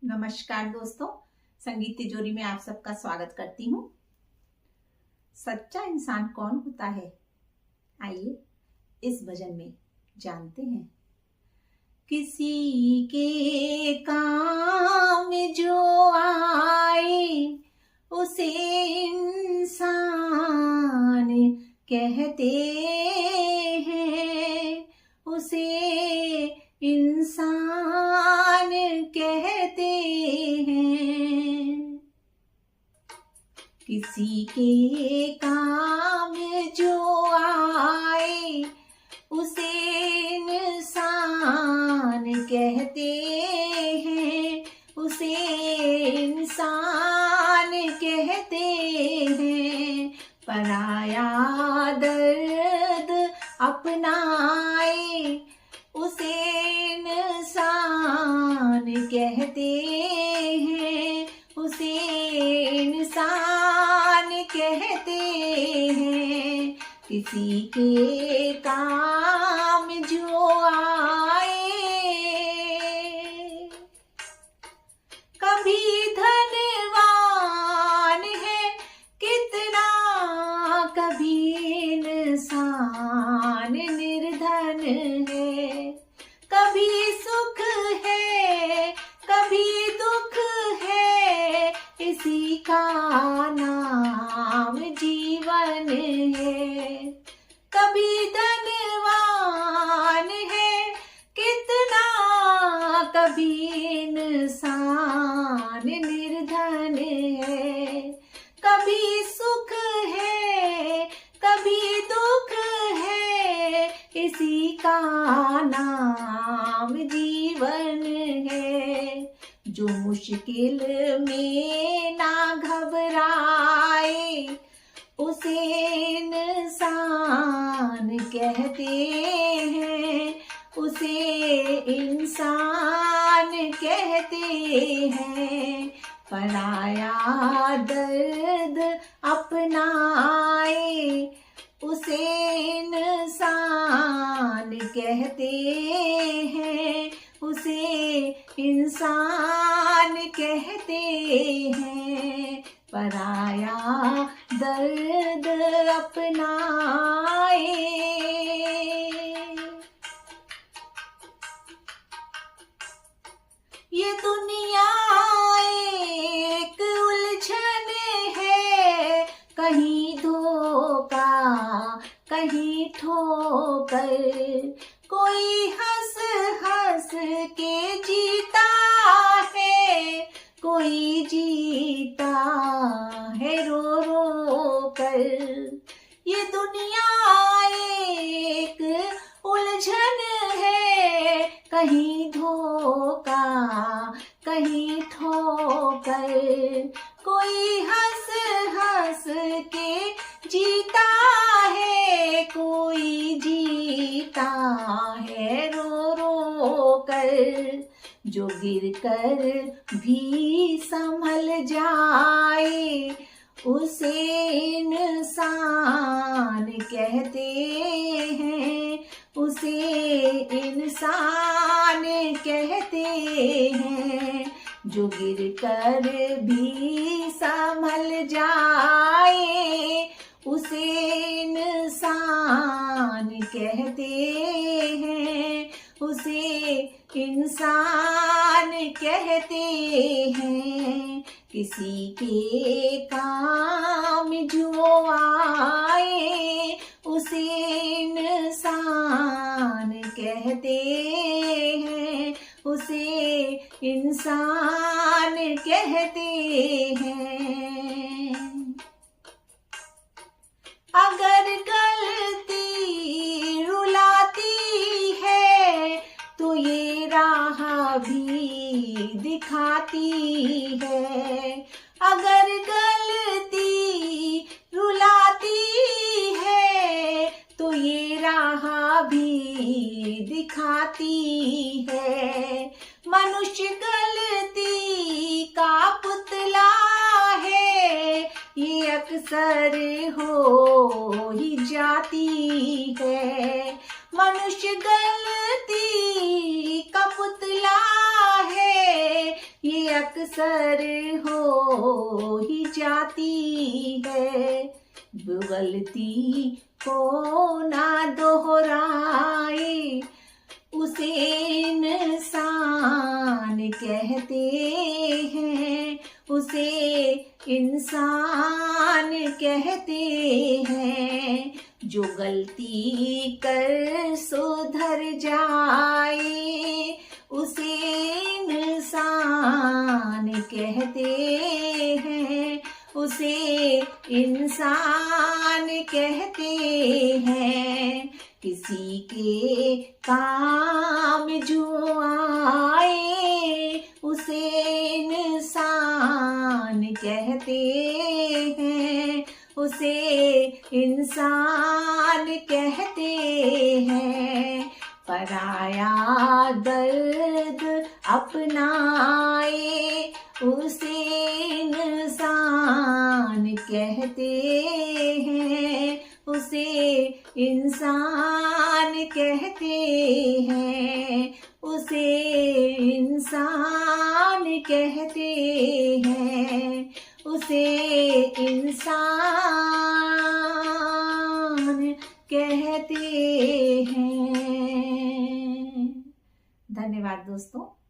नमस्कार दोस्तों, संगीत तिजोरी में आप सबका स्वागत करती हूँ। सच्चा इंसान कौन होता है, आइए इस भजन में जानते हैं। किसी के काम जो आए उसे इंसान कहते हैं, उसे इंसान कहते हैं। किसी के काम जो आए उसे इंसान कहते हैं, उसे इंसान कहते हैं। पराया दर्द अपनाए उसे इंसान कहते हैं, उसे इंसान कहते हैं। किसी के काम जो आए, कभी धनवान है कितना, कभी इंसान निर्धन है। कभी सुख है कभी दुख है, इसी का नाम जीवन है। कभी धनवान है कितना, कभी इंसान निर्धन है। कभी सुख है कभी दुख है, इसी का नाम जीवन है। जो मुश्किल में ना घबराए उसे इंसान कहते हैं, उसे इंसान कहते हैं। पराया दर्द अपनाए उसे इंसान कहते हैं, उसे इंसान कहते हैं। पराया दर्द अपनाए। ये दुनिया एक उलझन है, कहीं धोखा कहीं ठोकर। कोई हंस हंस के जीता है, कोई जीता है रो रो कर। ये दुनिया एक उलझन है, कहीं धोखा कहीं ठोकर। कोई हंस हंस के जीता है, कोई जीता है रो रो कर। जो गिर कर भी संभल जाए उसे इंसान कहते हैं, उसे इंसान कहते हैं। जो गिर कर भी संभल जाए उसे इंसान कहते हैं, उसे इंसान कहते हैं। किसी के काम जो आए उसे इंसान कहते हैं, उसे इंसान कहते हैं। अगर गलती रुलाती है तो ये राह भी दिखाती है। अगर गलती रुलाती है तो ये राह भी दिखाती है। मनुष्य गलती का पुतला है, ये अक्सर हो ही जाती है। मनुष्य गलती का पुतला है, ये अक्सर हो ही जाती है, गलती को ना दोहराए उसे इंसान कहते हैं, उसे इंसान कहते हैं। जो गलती कर सुधर जाए उसे इंसान कहते हैं, उसे इंसान कहते हैं। किसी के काम जो आए उसे इंसान कहते हैं, उसे इंसान कहते हैं। पराया दर्द अपनाए उसे इंसान कहते हैं, उसे इंसान कहते हैं, उसे इंसान कहते हैं, उसे इंसान कहते हैं। धन्यवाद दोस्तों।